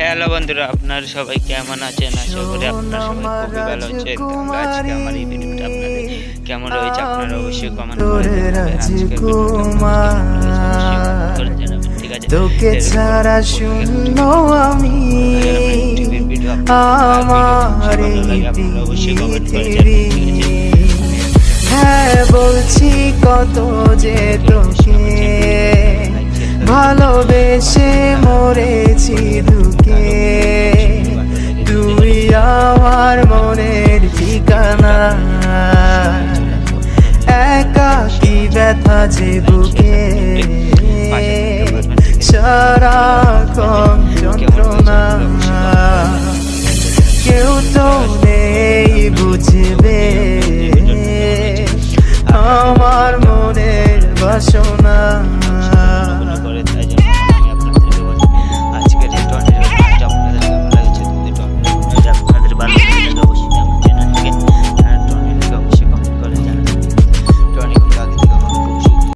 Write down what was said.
Hello বন্ধুরা, আপনারা সবাই কেমন আছেন? আশা করি আপনারা সবাই খুবই ভালো আছেন। আজকে আমার এই ভিডিওটা আপনাদের কেমন রয়েছে আপনারা অবশ্যই কমেন্ট করে জানাবেন। আজকের ভিডিওটা করে জানাবেন, ঠিক আছে? তোকে ছাড়া শূন্য আমি আমার পৃথিবী। হ্যাঁ বলছি কত যে তোকে ভালোবেসে মরেছি দুঃখে, তুই আমার মনের ঠিকানা, একাকী ব্যথা যে বুকে সারাক্ষণ